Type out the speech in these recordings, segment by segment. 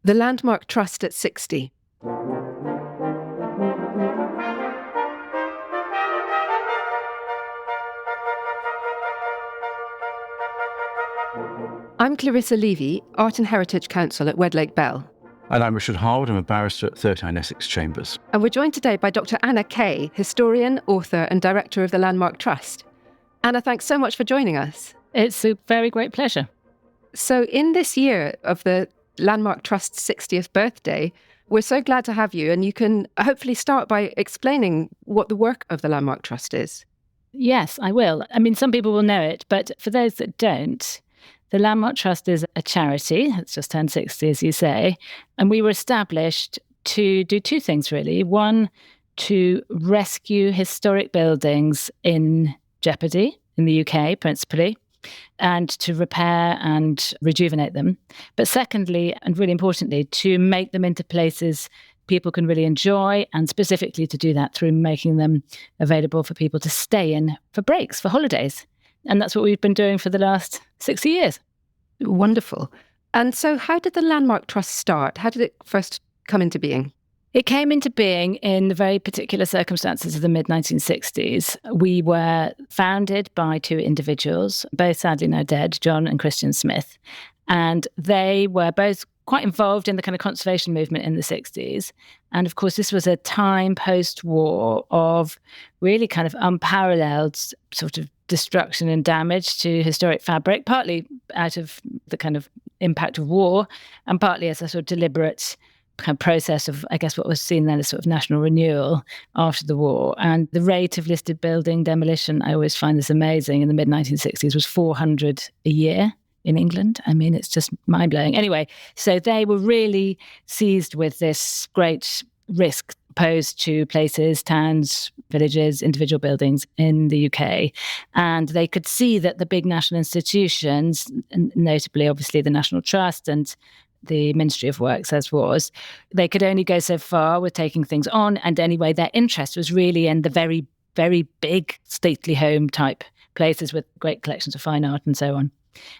The Landmark Trust at 60. I'm Clarissa Levy, Art and Heritage Counsel at Wedlake Bell. And I'm Richard Harwood. I'm a barrister at 39 Essex Chambers. And we're joined today by Dr. Anna Keay, historian, author and director of the Landmark Trust. Anna, thanks so much for joining us. It's a very great pleasure. So in this year of the Landmark Trust's 60th birthday, we're so glad to have you, and you can hopefully start by explaining what the work of the Landmark Trust is. Yes, I will. I mean, some people will know it, but for those that don't, the Landmark Trust is a charity. It's just turned 60, as you say. And we were established to do two things, really. One, to rescue historic buildings in jeopardy in the UK, principally, and to repair and rejuvenate them. But secondly, and really importantly, to make them into places people can really enjoy, and specifically to do that through making them available for people to stay in for breaks, for holidays. And that's what we've been doing for the last 60 years. Wonderful. And so how did the Landmark Trust start? How did it first come into being? It came into being in the very particular circumstances of the mid-1960s. We were founded by two individuals, both sadly now dead, John and Christian Smith. And they were both quite involved in the kind of conservation movement in the 60s. And of course, this was a time post-war of really kind of unparalleled sort of destruction and damage to historic fabric, partly out of the kind of impact of war, and partly as a sort of deliberate kind of process of, I guess, what was seen then as sort of national renewal after the war. And the rate of listed building demolition, I always find this amazing, in the mid-1960s was 400 a year in England. I mean, it's just mind-blowing. Anyway, so they were really seized with this great risk posed to places, towns, villages, individual buildings in the UK. And they could see that the big national institutions, and notably, obviously, the National Trust and the Ministry of Works, as was, they could only go so far with taking things on. And anyway, their interest was really in the very, very big stately home type places with great collections of fine art and so on.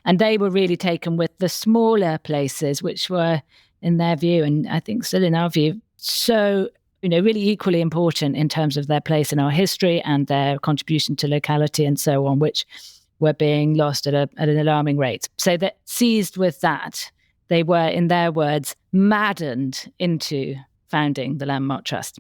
And they were really taken with the smaller places, which were, in their view, and I think still in our view, so, really equally important in terms of their place in our history and their contribution to locality and so on, which were being lost at an alarming rate. So that seized with that, they were, in their words, maddened into founding the Landmark Trust.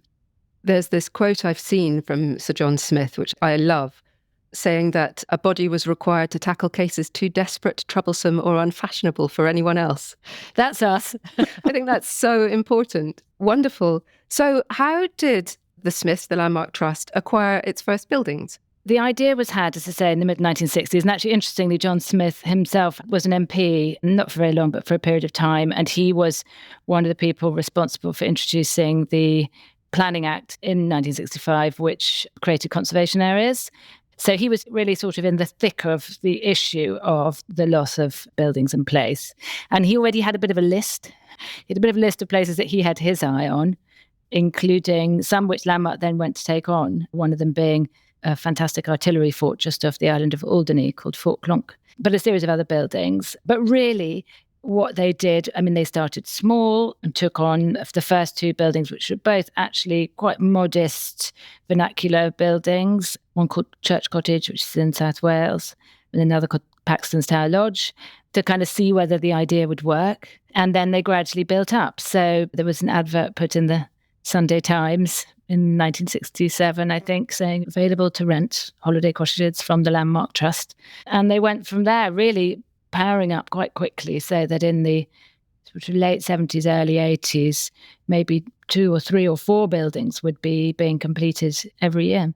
There's this quote I've seen from Sir John Smith, which I love, saying that a body was required to tackle cases too desperate, troublesome, or unfashionable for anyone else. That's us. I think that's so important. Wonderful. So how did the Smiths, the Landmark Trust, acquire its first buildings? The idea was had, as I say, in the mid-1960s. And actually, interestingly, John Smith himself was an MP, not for very long, but for a period of time. And he was one of the people responsible for introducing the Planning Act in 1965, which created conservation areas. So he was really sort of in the thick of the issue of the loss of buildings and place. And he already had a bit of a list. He had a bit of a list of places that he had his eye on, including some which Landmark then went to take on, one of them being a fantastic artillery fort just off the island of Alderney called Fort Clonk, but a series of other buildings. But really, what they did, I mean, they started small and took on the first two buildings, which were both actually quite modest vernacular buildings, one called Church Cottage, which is in South Wales, and another called Paxton's Tower Lodge, to kind of see whether the idea would work. And then they gradually built up. So there was an advert put in the Sunday Times in 1967, I think, saying available to rent holiday cottages from the Landmark Trust. And they went from there, really powering up quite quickly, so that in the sort of late 70s, early 80s, maybe 2 or 3 or 4 buildings would be being completed every year.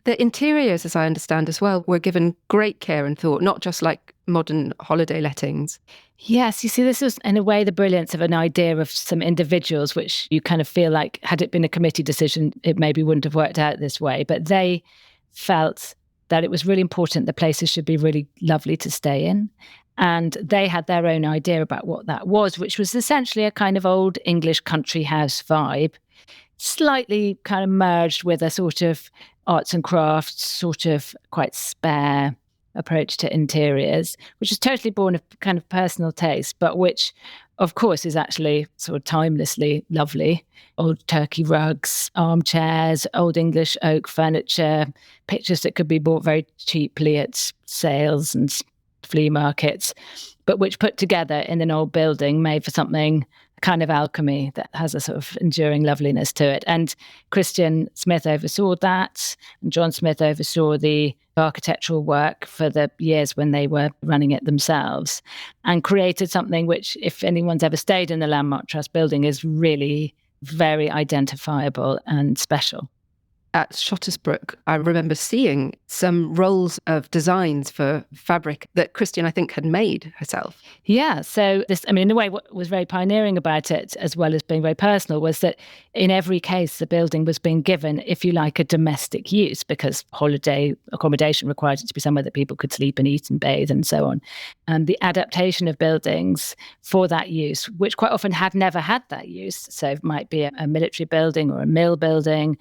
The interiors, as I understand as well, were given great care and thought, not just like modern holiday lettings. Yes, you see, this was in a way the brilliance of an idea of some individuals, which you kind of feel like, had it been a committee decision, it maybe wouldn't have worked out this way. But they felt that it was really important the places should be really lovely to stay in. And they had their own idea about what that was, which was essentially a kind of old English country house vibe, slightly kind of merged with a sort of arts and crafts, sort of quite spare approach to interiors, which is totally born of kind of personal taste, but which, of course, is actually sort of timelessly lovely. Old turkey rugs, armchairs, old English oak furniture, pictures that could be bought very cheaply at sales and flea markets, but which put together in an old building made for something kind of alchemy that has a sort of enduring loveliness to it. And Christian Smith oversaw that, and John Smith oversaw the architectural work for the years when they were running it themselves, and created something which, if anyone's ever stayed in the Landmark Trust building, is really very identifiable and special. At Shottersbrook, I remember seeing some rolls of designs for fabric that Christian, I think, had made herself. Yeah. So this, I mean, in a way, what was very pioneering about it, as well as being very personal, was that in every case, the building was being given, if you like, a domestic use, because holiday accommodation required it to be somewhere that people could sleep and eat and bathe and so on. And the adaptation of buildings for that use, which quite often had never had that use, so it might be a military building or a mill building,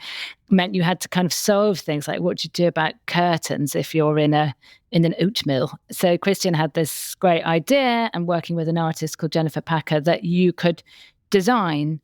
meant you had to kind of solve things like what do you do about curtains if you're in an oat mill. So Christian had this great idea, and working with an artist called Jennifer Packer, that you could design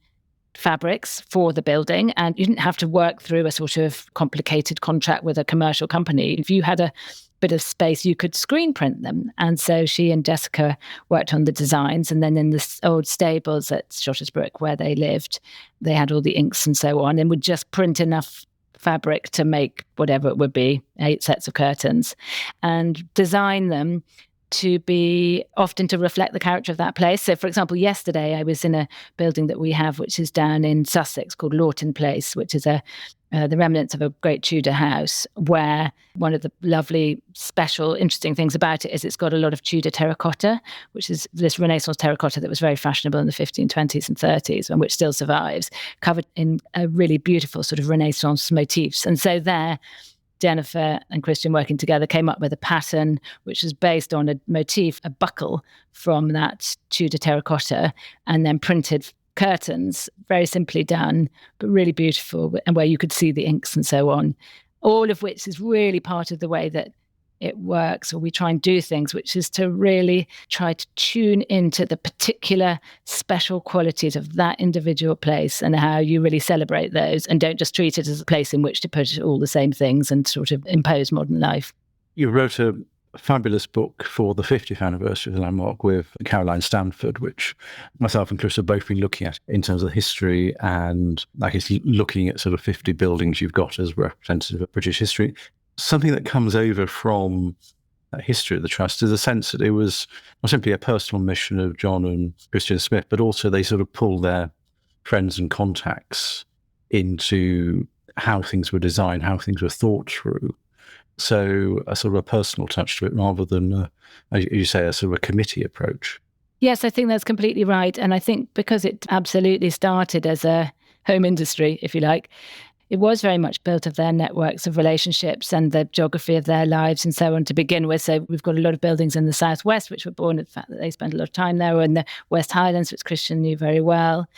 fabrics for the building and you didn't have to work through a sort of complicated contract with a commercial company. If you had a bit of space, you could screen print them. And so she and Jessica worked on the designs, and then in the old stables at Shottersbrook where they lived, they had all the inks and so on, and would just print enough fabric to make whatever it would be, 8 sets of curtains, and design them to be often to reflect the character of that place. So, for example, yesterday I was in a building that we have, which is down in Sussex, called Lawton Place, which is the remnants of a great Tudor house, where one of the lovely, special, interesting things about it is it's got a lot of Tudor terracotta, which is this Renaissance terracotta that was very fashionable in the 1520s and 30s, and which still survives, covered in a really beautiful sort of Renaissance motifs. And so there, Jennifer and Christian, working together, came up with a pattern which was based on a motif, a buckle from that Tudor terracotta, and then printed curtains, very simply done, but really beautiful, and where you could see the inks and so on, all of which is really part of the way that it works, or we try and do things, which is to really try to tune into the particular special qualities of that individual place and how you really celebrate those, and don't just treat it as a place in which to put all the same things and sort of impose modern life. You wrote a fabulous book for the 50th anniversary of the Landmark with Caroline Stanford, which myself and Clarissa have both been looking at in terms of the history, and I guess looking at sort of 50 buildings you've got as representative of British history. Something that comes over from that history of the Trust is a sense that it was not simply a personal mission of John and Christian Smith, but also they sort of pull their friends and contacts into how things were designed, how things were thought through. So a sort of a personal touch to it rather than, as you say, a sort of a committee approach. Yes, I think that's completely right. And I think because it absolutely started as a home industry, if you like, it was very much built of their networks of relationships and the geography of their lives and so on to begin with. So we've got a lot of buildings in the southwest, which were born of the fact that they spent a lot of time there, or in the West Highlands, which Christian knew very well.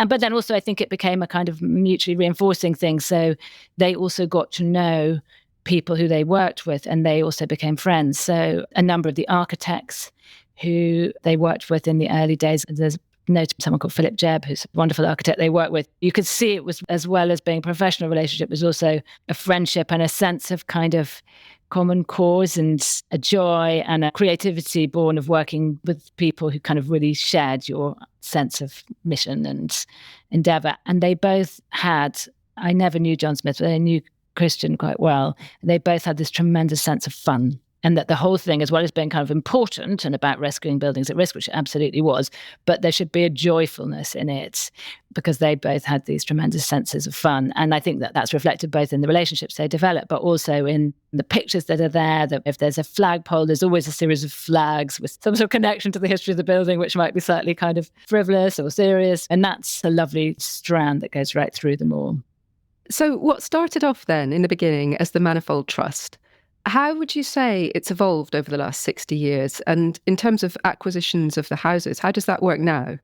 But then also I think it became a kind of mutually reinforcing thing. So they also got to know people who they worked with, and they also became friends. So a number of the architects who they worked with in the early days, there's someone called Philip Jebb, who's a wonderful architect they worked with. You could see it was, as well as being a professional relationship, was also a friendship and a sense of kind of common cause and a joy and a creativity born of working with people who kind of really shared your sense of mission and endeavour. And they both had, I never knew John Smith, but I knew Christian quite well. They both had this tremendous sense of fun. And that the whole thing, as well as being kind of important and about rescuing buildings at risk, which it absolutely was, but there should be a joyfulness in it, because they both had these tremendous senses of fun. And I think that that's reflected both in the relationships they develop, but also in the pictures that are there. That if there's a flagpole, there's always a series of flags with some sort of connection to the history of the building, which might be slightly kind of frivolous or serious. And that's a lovely strand that goes right through them all. So what started off then in the beginning as the Manifold Trust, how would you say it's evolved over the last 60 years? And in terms of acquisitions of the houses, how does that work now?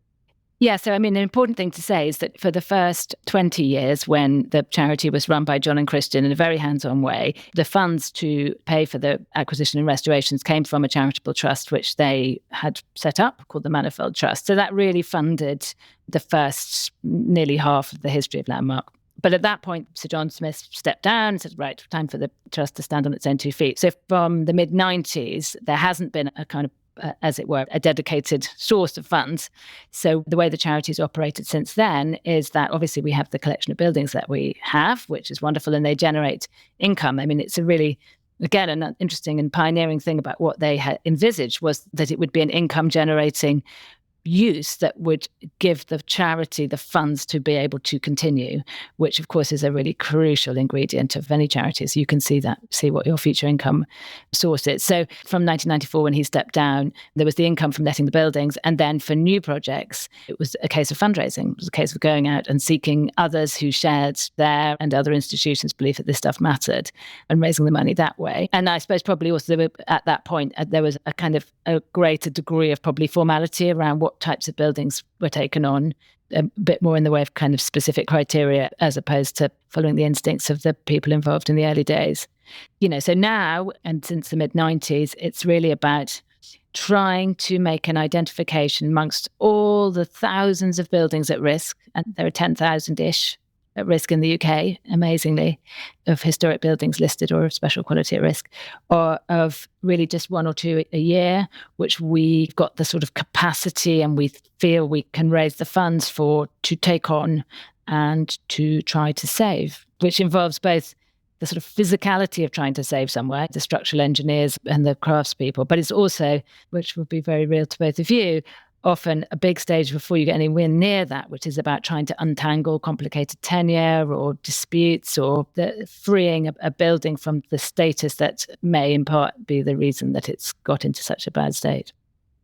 Yeah, so I mean, an important thing to say is that for the first 20 years, when the charity was run by John and Christian in a very hands-on way, the funds to pay for the acquisition and restorations came from a charitable trust which they had set up called the Manifold Trust. So that really funded the first nearly half of the history of Landmark. But at that point, Sir John Smith stepped down and said, right, time for the trust to stand on its own 2 feet. So from the mid-90s, there hasn't been a kind of as it were, a dedicated source of funds. So the way the charity's operated since then is that obviously we have the collection of buildings that we have, which is wonderful, and they generate income. I mean, it's a really, again, an interesting and pioneering thing about what they had envisaged was that it would be an income generating use that would give the charity the funds to be able to continue, which of course is a really crucial ingredient of any charities. You can see what your future income source is. So from 1994, when he stepped down, there was the income from letting the buildings. And then for new projects, it was a case of fundraising. It was a case of going out and seeking others who shared their and other institutions' belief that this stuff mattered and raising the money that way. And I suppose probably also at that point, there was a kind of a greater degree of probably formality around what types of buildings were taken on, a bit more in the way of kind of specific criteria as opposed to following the instincts of the people involved in the early days. So now, and since the mid-90s, it's really about trying to make an identification amongst all the thousands of buildings at risk, and there are 10,000-ish at risk in the UK, amazingly, of historic buildings listed or of special quality at risk, or of really just 1 or 2 a year, which we've got the sort of capacity and we feel we can raise the funds for to take on and to try to save, which involves both the sort of physicality of trying to save somewhere, the structural engineers and the craftspeople, but it's also, which will be very real to both of you, often a big stage before you get anywhere near that, which is about trying to untangle complicated tenure or disputes or freeing a building from the status that may in part be the reason that it's got into such a bad state.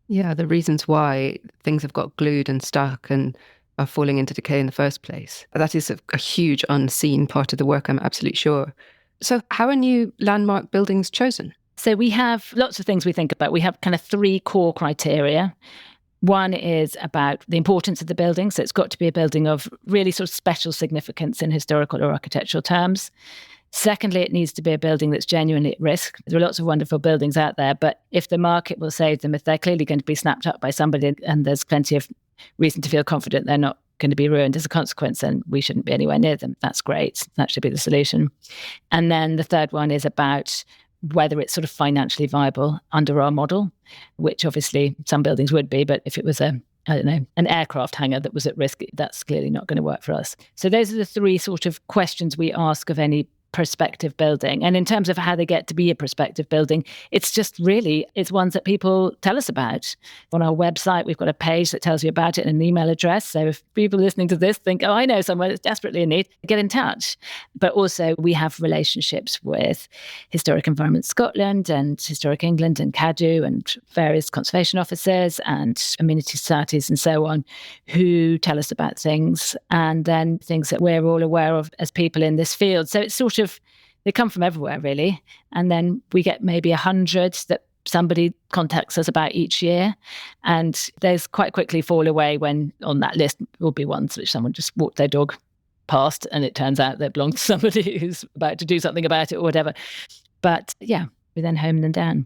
Yeah, the reasons why things have got glued and stuck and are falling into decay in the first place. That is a huge unseen part of the work, I'm absolutely sure. So how are new landmark buildings chosen? So we have lots of things we think about. We have kind of 3 core criteria. One is about the importance of the building. So it's got to be a building of really sort of special significance in historical or architectural terms. Secondly, it needs to be a building that's genuinely at risk. There are lots of wonderful buildings out there, but if the market will save them, if they're clearly going to be snapped up by somebody and there's plenty of reason to feel confident they're not going to be ruined as a consequence, then we shouldn't be anywhere near them. That's great. That should be the solution. And then the third one is about whether it's sort of financially viable under our model, which obviously some buildings would be, but if it was an aircraft hangar that was at risk, that's clearly not going to work for us. So those are the 3 sort of questions we ask of any prospective building. And in terms of how they get to be a prospective building, it's ones that people tell us about. On our website, we've got a page that tells you about it and an email address. So if people listening to this think, I know someone that's desperately in need, get in touch. But also we have relationships with Historic Environment Scotland and Historic England and CADU and various conservation officers and amenity societies and so on, who tell us about things, and then things that we're all aware of as people in this field. So it's sort of, they come from everywhere, really. And then we get maybe 100 that somebody contacts us about each year. And those quite quickly fall away when on that list will be ones which someone just walked their dog past and it turns out they belong to somebody who's about to do something about it or whatever. But yeah, we then home them down.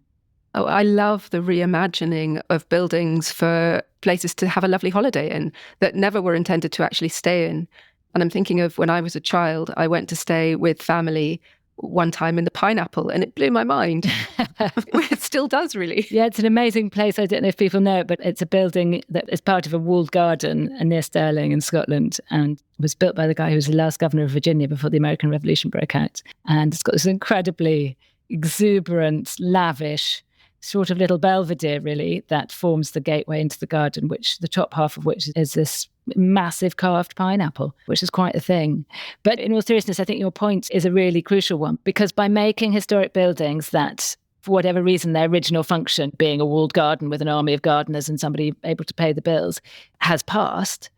Oh, I love the reimagining of buildings for places to have a lovely holiday in that never were intended to actually stay in. And I'm thinking of when I was a child, I went to stay with family one time in the Pineapple and it blew my mind. It still does, really. Yeah, it's an amazing place. I don't know if people know it, but it's a building that is part of a walled garden near Stirling in Scotland and was built by the guy who was the last governor of Virginia before the American Revolution broke out. And it's got this incredibly exuberant, lavish sort of little belvedere, really, that forms the gateway into the garden, which the top half of which is this massive carved pineapple, which is quite a thing. But in all seriousness, I think your point is a really crucial one, because by making historic buildings that, for whatever reason, their original function, being a walled garden with an army of gardeners and somebody able to pay the bills, has passed,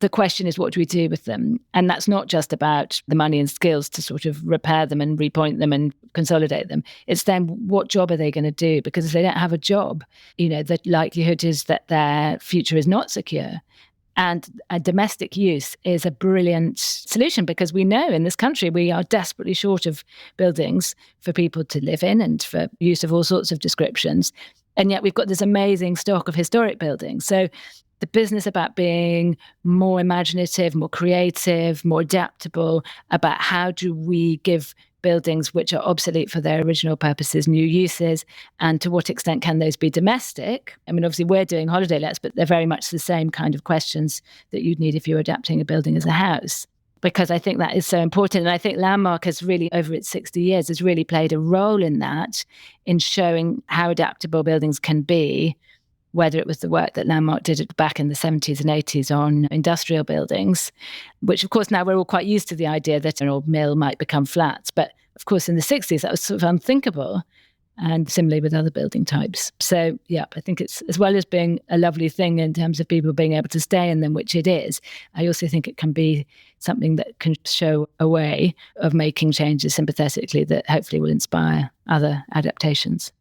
the question is, what do we do with them? And that's not just about the money and skills to sort of repair them and repoint them and consolidate them. It's then, what job are they going to do? Because if they don't have a job, the likelihood is that their future is not secure. And a domestic use is a brilliant solution because we know in this country we are desperately short of buildings for people to live in and for use of all sorts of descriptions. And yet we've got this amazing stock of historic buildings. So the business about being more imaginative, more creative, more adaptable about how do we give buildings which are obsolete for their original purposes, new uses, and to what extent can those be domestic? I mean, obviously we're doing holiday lets, but they're very much the same kind of questions that you'd need if you're adapting a building as a house, because I think that is so important. And I think Landmark has really, over its 60 years, has really played a role in that, in showing how adaptable buildings can be, whether it was the work that Landmark did back in the 70s and 80s on industrial buildings, which of course now we're all quite used to the idea that an old mill might become flats. But of course in the 60s that was sort of unthinkable, and similarly with other building types. So yeah, I think it's, as well as being a lovely thing in terms of people being able to stay in them, which it is, I also think it can be something that can show a way of making changes sympathetically that hopefully will inspire other adaptations.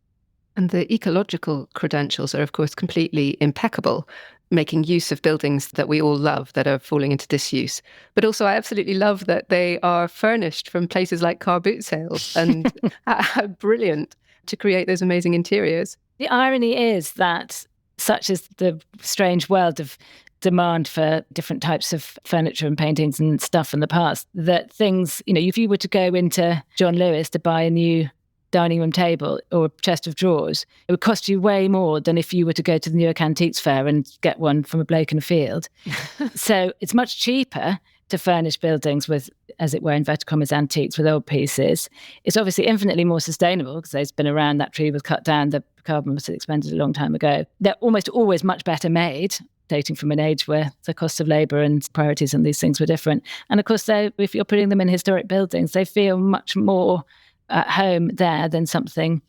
And the ecological credentials are, of course, completely impeccable, making use of buildings that we all love that are falling into disuse. But also, I absolutely love that they are furnished from places like car boot sales, and how brilliant to create those amazing interiors. The irony is that, such is the strange world of demand for different types of furniture and paintings and stuff in the past, that things, if you were to go into John Lewis to buy a new dining room table or a chest of drawers, it would cost you way more than if you were to go to the Newark Antiques Fair and get one from a bloke in a field. So it's much cheaper to furnish buildings with, as it were, inverted commas, antiques with old pieces. It's obviously infinitely more sustainable because they've been around, that tree was cut down, the carbon was expended a long time ago. They're almost always much better made, dating from an age where the cost of labour and priorities and these things were different. And of course, if you're putting them in historic buildings, they feel much more at home there than something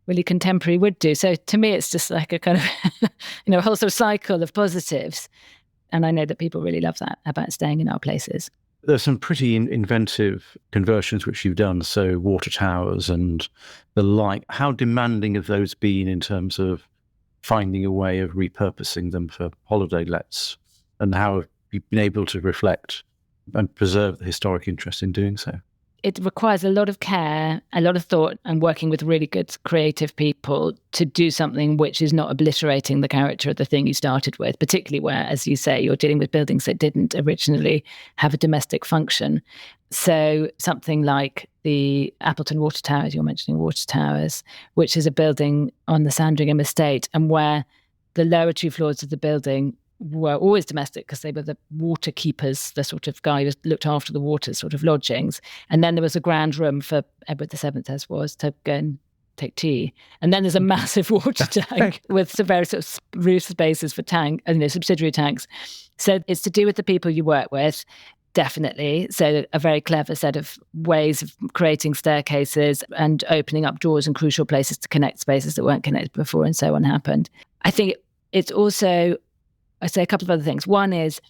really contemporary would do. So to me, it's just like a kind of, a whole sort of cycle of positives. And I know that people really love that about staying in our places. There's some pretty inventive conversions which you've done, so water towers and the like. How demanding have those been in terms of finding a way of repurposing them for holiday lets? And how have you been able to reflect and preserve the historic interest in doing so? It requires a lot of care, a lot of thought, and working with really good creative people to do something which is not obliterating the character of the thing you started with, particularly where, as you say, you're dealing with buildings that didn't originally have a domestic function. So something like the Appleton Water Towers, you're mentioning Water Towers, which is a building on the Sandringham estate, and where the lower two floors of the building were always domestic because they were the water keepers, the sort of guy who looked after the water sort of lodgings. And then there was a grand room for Edward VII, as was, to go and take tea. And then there's a massive water tank with some various sort of roof spaces for subsidiary tanks. So it's to do with the people you work with, definitely. So a very clever set of ways of creating staircases and opening up doors and crucial places to connect spaces that weren't connected before, and so on happened. I think it's also, I say a couple of other things. One is,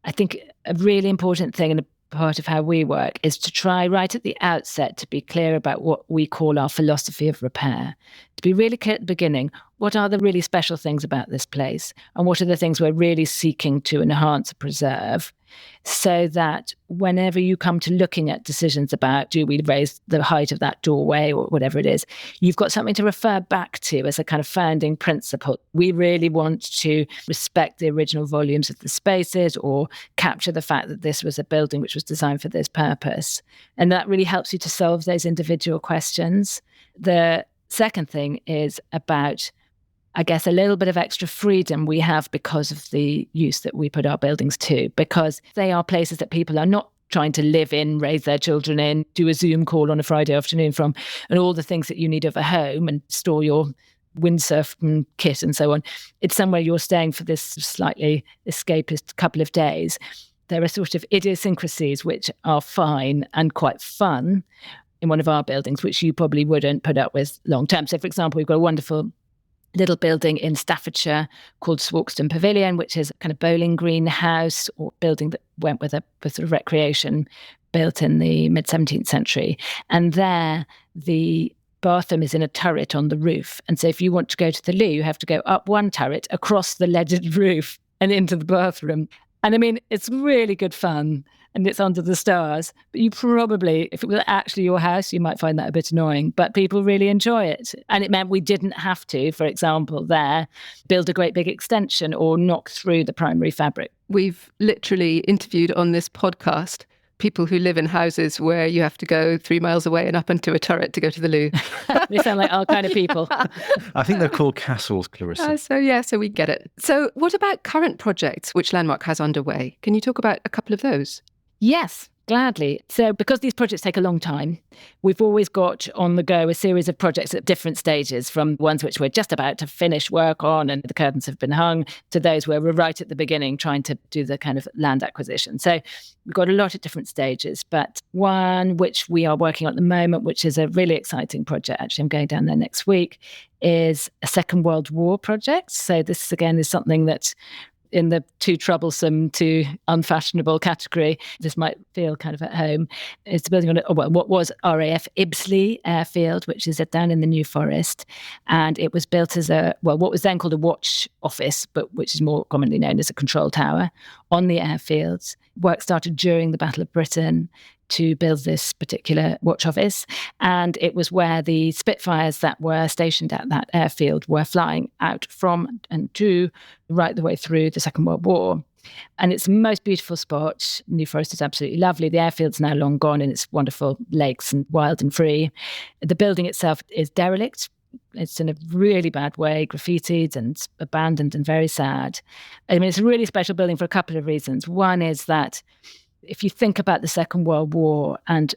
I think a really important thing and a part of how we work is to try right at the outset to be clear about what we call our philosophy of repair. To be really clear at the beginning, what are the really special things about this place? And what are the things we're really seeking to enhance or preserve? So that whenever you come to looking at decisions about, do we raise the height of that doorway or whatever it is, you've got something to refer back to as a kind of founding principle. We really want to respect the original volumes of the spaces or capture the fact that this was a building which was designed for this purpose. And that really helps you to solve those individual questions. The second thing is about, I guess, a little bit of extra freedom we have because of the use that we put our buildings to, because they are places that people are not trying to live in, raise their children in, do a Zoom call on a Friday afternoon from, and all the things that you need of a home and store your windsurf kit and so on. It's somewhere you're staying for this slightly escapist couple of days. There are sort of idiosyncrasies which are fine and quite fun in one of our buildings, which you probably wouldn't put up with long term. So, for example, we've got a wonderful little building in Staffordshire called Swarkston Pavilion, which is a kind of bowling green house or building that went with sort of recreation, built in the mid-17th century. And there, the bathroom is in a turret on the roof. And so if you want to go to the loo, you have to go up one turret, across the leaded roof and into the bathroom. And I mean, it's really good fun and it's under the stars. But you probably, if it was actually your house, you might find that a bit annoying. But people really enjoy it. And it meant we didn't have to, for example, build a great big extension or knock through the primary fabric. We've literally interviewed on this podcast people who live in houses where you have to go 3 miles away and up into a turret to go to the loo. They sound like our kind of people. I think they're called castles, Clarissa. So we get it. So what about current projects which Landmark has underway? Can you talk about a couple of those? Yes, gladly. So because these projects take a long time, we've always got on the go a series of projects at different stages, from ones which we're just about to finish work on and the curtains have been hung, to those where we're right at the beginning trying to do the kind of land acquisition. So we've got a lot of different stages, but one which we are working on at the moment, which is a really exciting project, actually I'm going down there next week, is a Second World War project. So this again is something that in the too troublesome, too unfashionable category, this might feel kind of at home. It's building on what was RAF Ibsley Airfield, which is down in the New Forest. And it was built as what was then called a watch office, but which is more commonly known as a control tower on the airfields. Work started during the Battle of Britain to build this particular watch office. And it was where the Spitfires that were stationed at that airfield were flying out from and to right the way through the Second World War. And it's the most beautiful spot. New Forest is absolutely lovely. The airfield's now long gone and it's wonderful lakes and wild and free. The building itself is derelict. It's in a really bad way, graffitied and abandoned and very sad. I mean, it's a really special building for a couple of reasons. One is that if you think about the Second World War and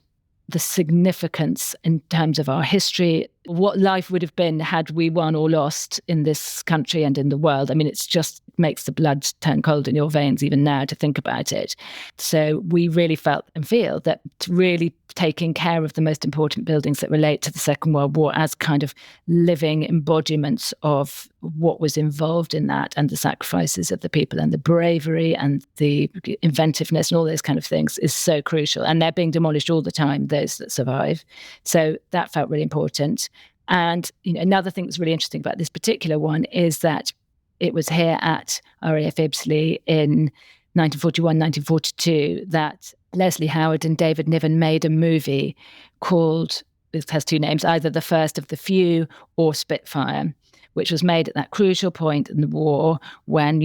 the significance in terms of our history, what life would have been had we won or lost in this country and in the world. I mean, it just makes the blood turn cold in your veins even now to think about it. So we really felt and feel that really taking care of the most important buildings that relate to the Second World War as kind of living embodiments of what was involved in that and the sacrifices of the people and the bravery and the inventiveness and all those kind of things is so crucial. And they're being demolished all the time, those that survive. So that felt really important. And another thing that's really interesting about this particular one is that it was here at RAF Ibsley in 1941, 1942 that Leslie Howard and David Niven made a movie called, it has two names, either The First of the Few or Spitfire, which was made at that crucial point in the war when,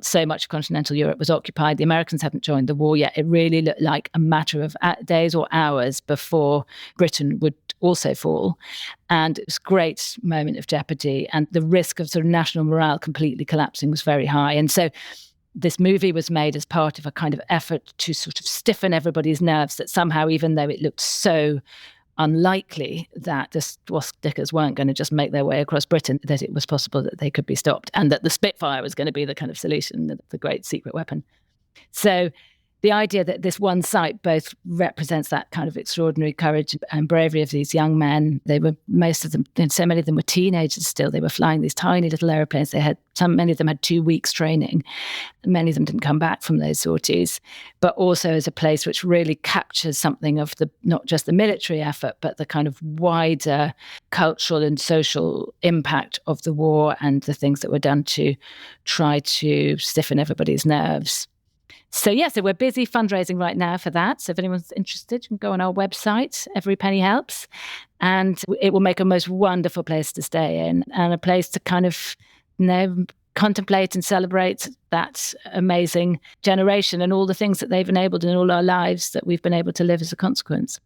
so much of continental Europe was occupied. The Americans hadn't joined the war yet. It really looked like a matter of days or hours before Britain would also fall. And it was a great moment of jeopardy. And the risk of sort of national morale completely collapsing was very high. And so this movie was made as part of a kind of effort to sort of stiffen everybody's nerves that somehow, even though it looked so unlikely that the swastikas weren't going to just make their way across Britain, that it was possible that they could be stopped and that the Spitfire was going to be the kind of solution, the great secret weapon. So the idea that this one site both represents that kind of extraordinary courage and bravery of these young men. They were, most of them, and so many of them were teenagers still. They were flying these tiny little aeroplanes. Many of them had 2 weeks training. Many of them didn't come back from those sorties, but also as a place which really captures something of not just the military effort, but the kind of wider cultural and social impact of the war and the things that were done to try to stiffen everybody's nerves. So we're busy fundraising right now for that. So if anyone's interested, you can go on our website, Every Penny Helps, and it will make a most wonderful place to stay in and a place to kind of, contemplate and celebrate that amazing generation and all the things that they've enabled in all our lives that we've been able to live as a consequence.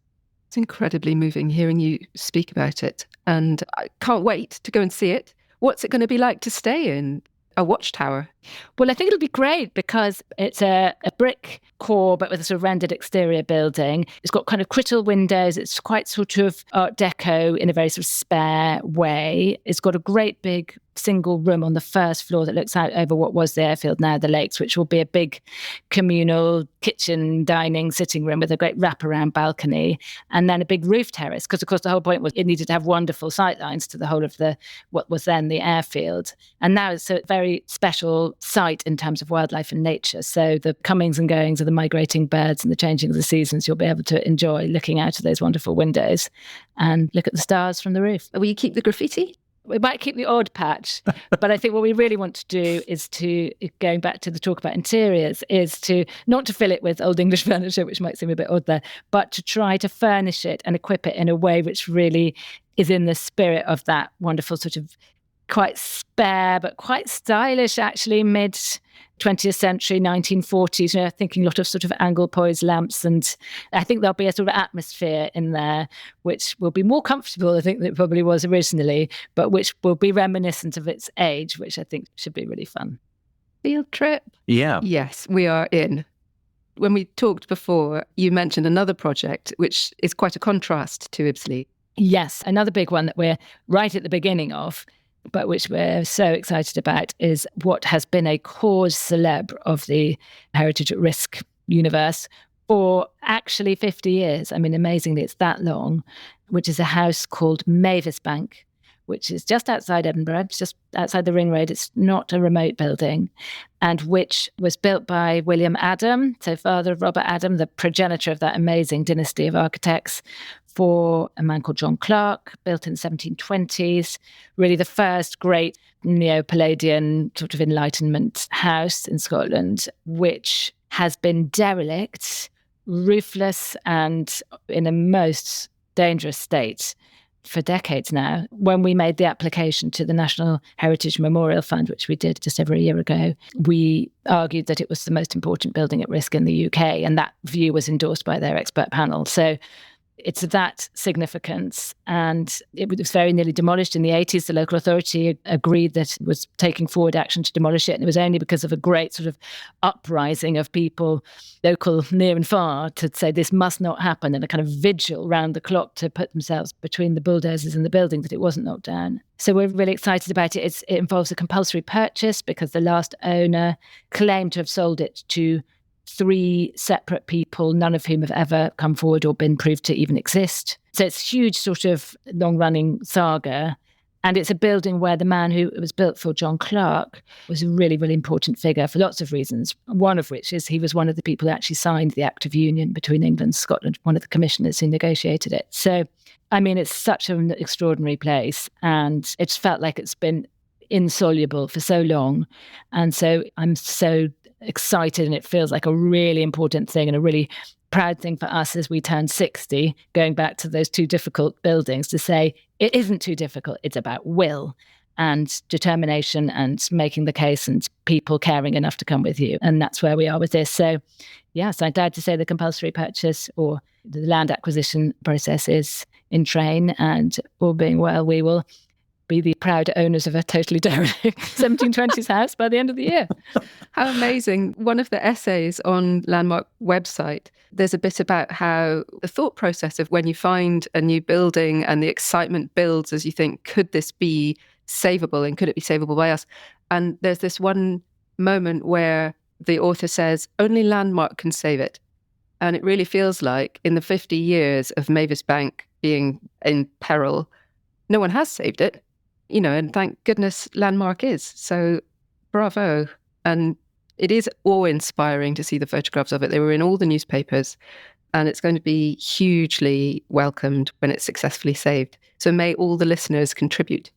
It's incredibly moving hearing you speak about it. And I can't wait to go and see it. What's it going to be like to stay in a watchtower? Well, I think it'll be great because it's a brick core, but with a sort of rendered exterior building. It's got kind of crystal windows. It's quite sort of Art Deco in a very sort of spare way. It's got a great big single room on the first floor that looks out over what was the airfield, now the lakes, which will be a big communal kitchen, dining, sitting room with a great wraparound balcony, and then a big roof terrace, because of course the whole point was it needed to have wonderful sight lines to the whole of what was then the airfield. And now it's a very special site in terms of wildlife and nature. So the comings and goings of the migrating birds and the changing of the seasons, you'll be able to enjoy looking out of those wonderful windows and look at the stars from the roof. Will you keep the graffiti? We might keep the odd patch, but I think what we really want to do is to, going back to the talk about interiors, is to not to fill it with old English furniture, which might seem a bit odd there, but to try to furnish it and equip it in a way which really is in the spirit of that wonderful sort of quite spare but quite stylish, actually, mid 20th century, 1940s, thinking a lot of sort of angle poise lamps. And I think there'll be a sort of atmosphere in there which will be more comfortable, I think, than it probably was originally, but which will be reminiscent of its age, which I think should be really fun. Field trip? Yeah. Yes, we are in. When we talked before, you mentioned another project, which is quite a contrast to Ibsley. Yes, another big one that we're right at the beginning of, but which we're so excited about, is what has been a cause célèbre of the Heritage at Risk universe for actually 50 years. I mean, amazingly, it's that long, which is a house called Mavis Bank, which is just outside Edinburgh, it's just outside the Ring Road. It's not a remote building, and which was built by William Adam, so father of Robert Adam, the progenitor of that amazing dynasty of architects, for a man called John Clarke, built in the 1720s, really the first great Neo-Palladian sort of Enlightenment house in Scotland, which has been derelict, roofless, and in a most dangerous state for decades now. When we made the application to the National Heritage Memorial Fund, which we did just over a year ago, we argued that it was the most important building at risk in the UK, and that view was endorsed by their expert panel. So it's that significance. And it was very nearly demolished in the 80s. The local authority agreed that it was taking forward action to demolish it. And it was only because of a great sort of uprising of people, local, near and far, to say this must not happen, and a kind of vigil round the clock to put themselves between the bulldozers and the building, that it wasn't knocked down. So we're really excited about it. It involves a compulsory purchase because the last owner claimed to have sold it to 3 separate people, none of whom have ever come forward or been proved to even exist. So it's a huge sort of long-running saga. And it's a building where the man who it was built for, John Clarke, was a really, really important figure for lots of reasons. One of which is he was one of the people who actually signed the Act of Union between England and Scotland, one of the commissioners who negotiated it. So, I mean, it's such an extraordinary place, and it's felt like it's been insoluble for so long. And so I'm so excited, and it feels like a really important thing and a really proud thing for us as we turn 60, going back to those 2 difficult buildings, to say it isn't too difficult. It's about will and determination and making the case and people caring enough to come with you. And that's where we are with this. So yes, I'm glad to say the compulsory purchase or the land acquisition process is in train, and all being well, we will be the proud owners of a totally derelict 1720s house by the end of the year. How amazing. One of the essays on Landmark website, there's a bit about how the thought process of when you find a new building and the excitement builds as you think, could this be savable and could it be savable by us? And there's this one moment where the author says, only Landmark can save it. And it really feels like in the 50 years of Mavis Bank being in peril, no one has saved it. And thank goodness Landmark is. So bravo. And it is awe-inspiring to see the photographs of it. They were in all the newspapers, and it's going to be hugely welcomed when it's successfully saved. So may all the listeners contribute.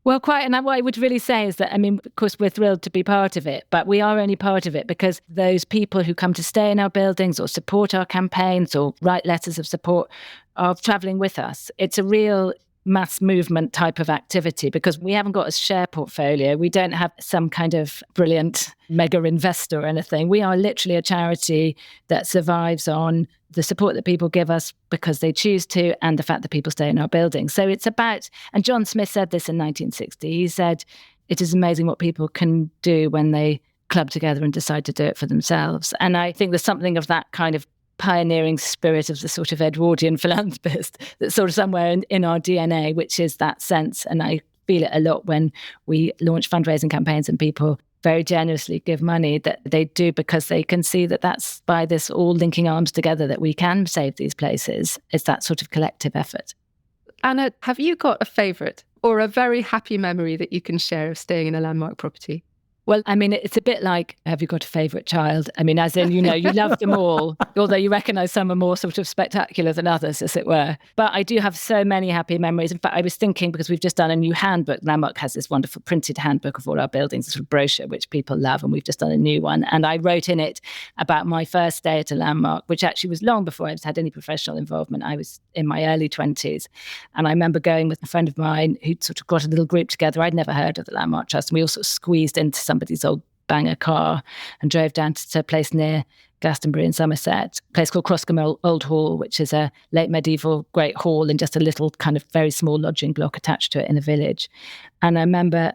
Well, quite. And what I would really say is that, I mean, of course, we're thrilled to be part of it, but we are only part of it because those people who come to stay in our buildings or support our campaigns or write letters of support are travelling with us. It's a real mass movement type of activity because we haven't got a share portfolio. We don't have some kind of brilliant mega investor or anything. We are literally a charity that survives on the support that people give us because they choose to, and the fact that people stay in our buildings. So it's about, and John Smith said this in 1960, he said, it is amazing what people can do when they club together and decide to do it for themselves. And I think there's something of that kind of pioneering spirit of the sort of Edwardian philanthropist that's sort of somewhere in our DNA, which is that sense. And I feel it a lot when we launch fundraising campaigns and people very generously give money, that they do because they can see that that's by this all linking arms together that we can save these places. It's that sort of collective effort. Anna, have you got a favourite or a very happy memory that you can share of staying in a Landmark property? Well, I mean, it's a bit like, have you got a favourite child? I mean, as in, you love them all, although you recognise some are more sort of spectacular than others, as it were. But I do have so many happy memories. In fact, I was thinking, because we've just done a new handbook, Landmark has this wonderful printed handbook of all our buildings, a sort of brochure, which people love, and we've just done a new one. And I wrote in it about my first day at a Landmark, which actually was long before I had any professional involvement. I was in my early 20s. And I remember going with a friend of mine who'd sort of got a little group together. I'd never heard of the Landmark Trust. And we all sort of squeezed into somebody's old banger car and drove down to a place near Glastonbury in Somerset, a place called Croscombe Old Hall, which is a late medieval great hall and just a little kind of very small lodging block attached to it in a village. And I remember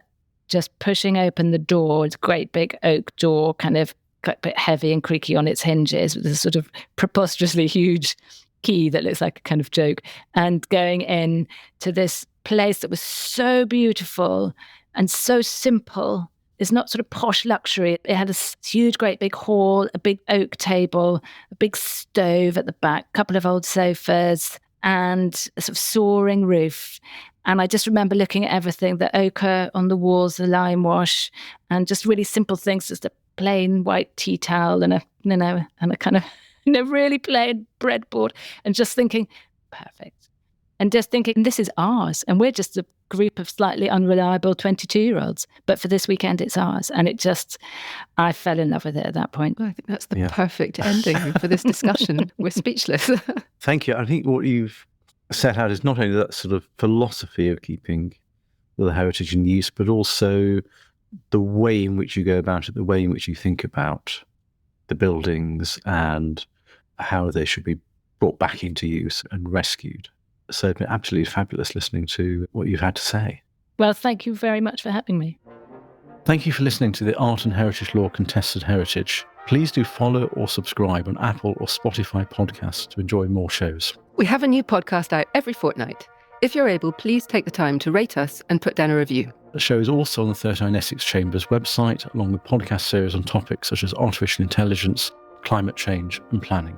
just pushing open the door, it's a great big oak door, kind of a bit heavy and creaky on its hinges, with this sort of preposterously huge key that looks like a kind of joke, and going in to this place that was so beautiful and so simple. It's not sort of posh luxury. It had a huge, great big hall, a big oak table, a big stove at the back, a couple of old sofas, and a sort of soaring roof. And I just remember looking at everything, the ochre on the walls, the lime wash, and just really simple things, just a plain white tea towel and a kind of really plain breadboard, and just thinking, perfect. And just thinking, this is ours. And we're just a group of slightly unreliable 22-year-olds. But for this weekend, it's ours. And I fell in love with it at that point. Well, I think that's the perfect ending for this discussion. We're speechless. Thank you. I think what you've set out is not only that sort of philosophy of keeping the heritage in use, but also the way in which you go about it, the way in which you think about the buildings and how they should be brought back into use and rescued. So it's been absolutely fabulous listening to what you've had to say. Well, thank you very much for having me. Thank you for listening to the Art and Heritage Law Contested Heritage. Please do follow or subscribe on Apple or Spotify podcasts to enjoy more shows. We have a new podcast out every fortnight. If you're able, please take the time to rate us and put down a review. The show is also on the 39 Essex Chambers website, along with podcast series on topics such as artificial intelligence, climate change and planning.